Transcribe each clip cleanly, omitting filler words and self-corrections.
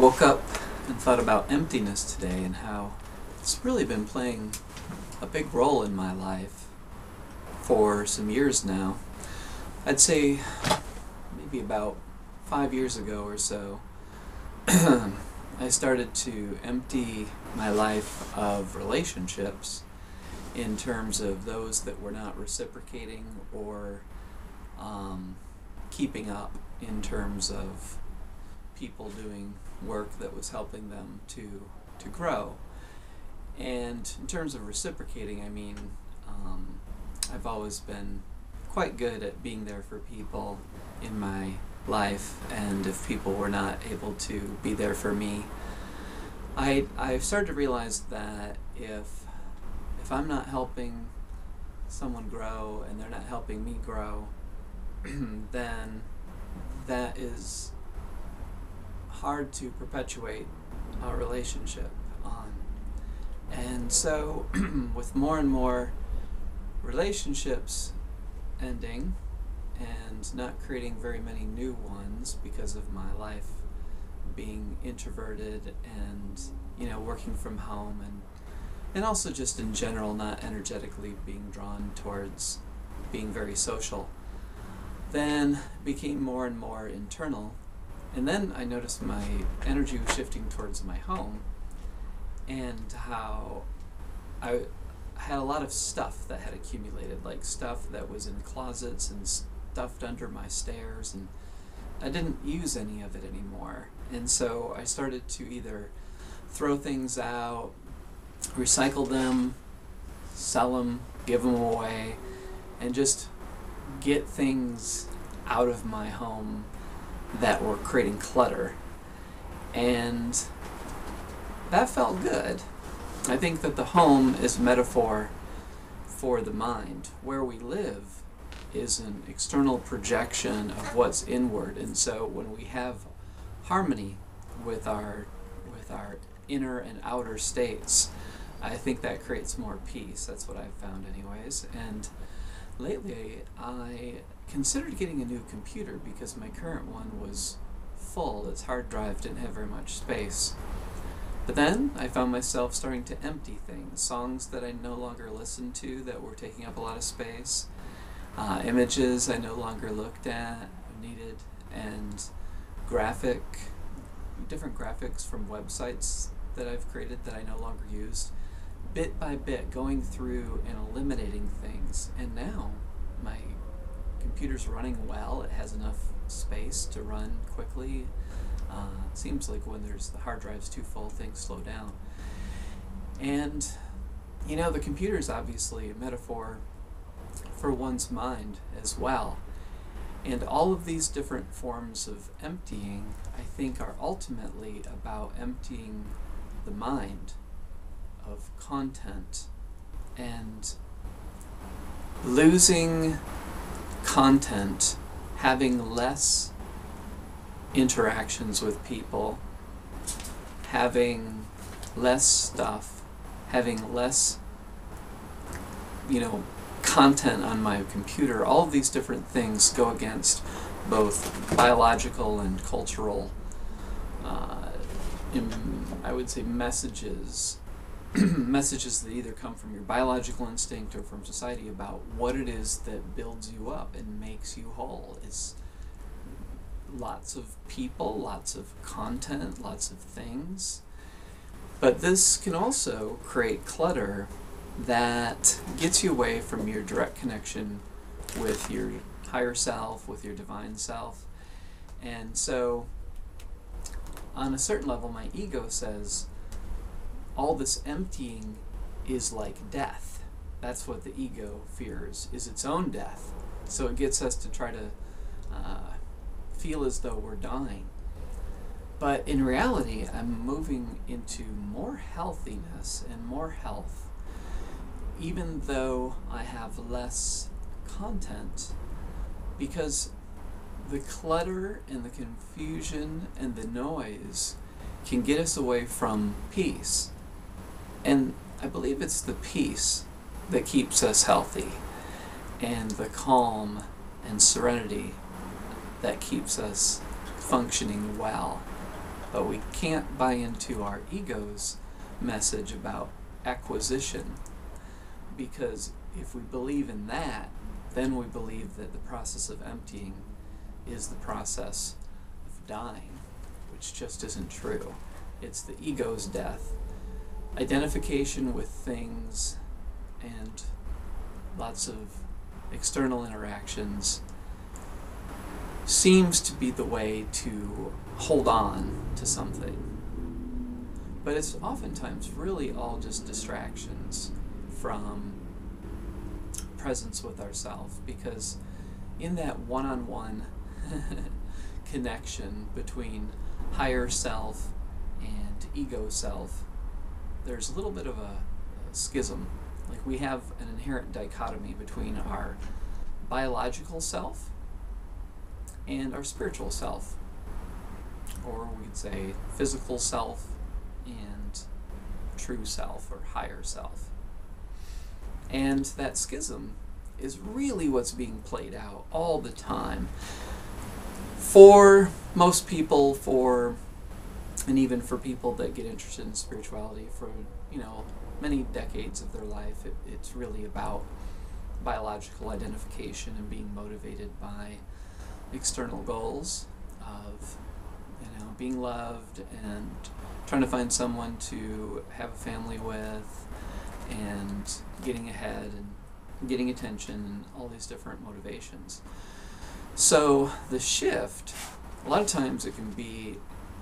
Woke up and thought about emptiness today and how it's really been playing a big role in my life for some years now. I'd say maybe about 5 years ago or so, I started to empty my life of relationships in terms of those that were not reciprocating or keeping up in terms of people doing work that was helping them to grow. And in terms of reciprocating, I mean, I've always been quite good at being there for people in my life, and if people were not able to be there for me, I've started to realize that if I'm not helping someone grow and they're not helping me grow, then that is hard to perpetuate a relationship on. And so with more and more relationships ending and not creating very many new ones because of my life being introverted and, working from home, and also just in general not energetically being drawn towards being very social, then it became more and more internal. And then I noticed my energy was shifting towards my home, and how I had a lot of stuff that had accumulated, like stuff that was in closets and stuffed under my stairs, and I didn't use any of it anymore. And so I started to either throw things out, recycle them, sell them, give them away, and just get things out of my home that were creating clutter. And that felt good. I think that the home is a metaphor for the mind. Where we live is an external projection of what's inward, and so when we have harmony with our inner and outer states, I think that creates more peace. That's what I've found anyways. And lately I considered getting a new computer because my current one was full. Its hard drive didn't have very much space. But then I found myself starting to empty things, songs that I no longer listened to that were taking up a lot of space, images I no longer looked at, needed, and different graphics from websites that I've created that I no longer used, bit by bit going through and eliminating things. And now my computer's running well. It has enough space to run quickly. It seems like when the hard drive's too full, things slow down. And the computer is obviously a metaphor for one's mind as well. And all of these different forms of emptying, I think, are ultimately about emptying the mind of content and losing content, having less interactions with people, having less stuff, having less content on my computer. All of these different things go against both biological and cultural I would say messages that either come from your biological instinct or from society about what it is that builds you up and makes you whole. It's lots of people, lots of content, lots of things. But this can also create clutter that gets you away from your direct connection with your higher self, with your divine self. And so on a certain level, my ego says all this emptying is like death. That's what the ego fears, is its own death. So it gets us to try to feel as though we're dying. But in reality, I'm moving into more healthiness and more health, even though I have less content, because the clutter and the confusion and the noise can get us away from peace. And I believe it's the peace that keeps us healthy, and the calm and serenity that keeps us functioning well. But we can't buy into our ego's message about acquisition, because if we believe in that, then we believe that the process of emptying is the process of dying, which just isn't true. It's the ego's death. Identification with things and lots of external interactions seems to be the way to hold on to something. But it's oftentimes really all just distractions from presence with ourselves, because in that one-on-one connection between higher self and ego self, there's a little bit of a schism. Like, we have an inherent dichotomy between our biological self and our spiritual self, or we'd say physical self and true self, or higher self. And that schism is really what's being played out all the time for most people, and even for people that get interested in spirituality for, many decades of their life. It's really about biological identification and being motivated by external goals of, being loved and trying to find someone to have a family with, and getting ahead and getting attention, and all these different motivations. So the shift, a lot of times it can be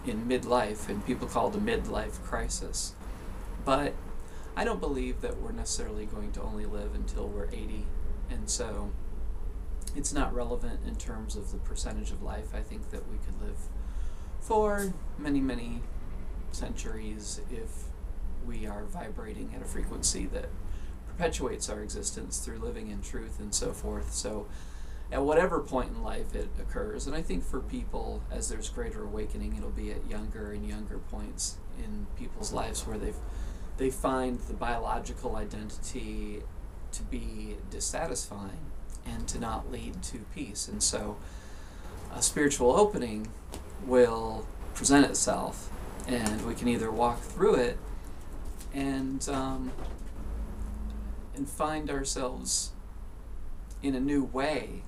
in midlife, and people call it a midlife crisis. But I don't believe that we're necessarily going to only live until we're 80, and so it's not relevant in terms of the percentage of life. I think that we could live for many, many centuries if we are vibrating at a frequency that perpetuates our existence through living in truth and so forth. So at whatever point in life it occurs, and I think for people, as there's greater awakening, it'll be at younger and younger points in people's lives where they find the biological identity to be dissatisfying and to not lead to peace. And so a spiritual opening will present itself, and we can either walk through it and find ourselves in a new way,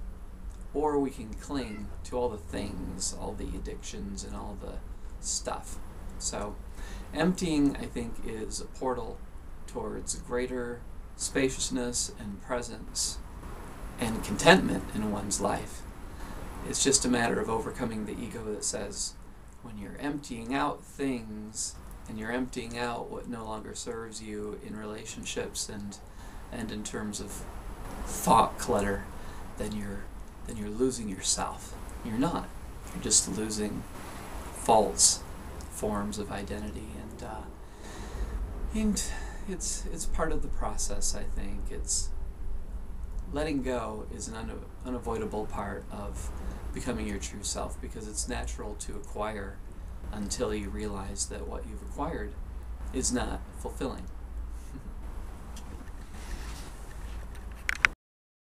or we can cling to all the things, all the addictions and all the stuff. So emptying, I think, is a portal towards greater spaciousness and presence and contentment in one's life. It's just a matter of overcoming the ego that says, when you're emptying out things and you're emptying out what no longer serves you in relationships and in terms of thought clutter, then you're losing yourself. You're not. You're just losing false forms of identity, and it's part of the process. I think it's letting go is an unavoidable part of becoming your true self, because it's natural to acquire until you realize that what you've acquired is not fulfilling.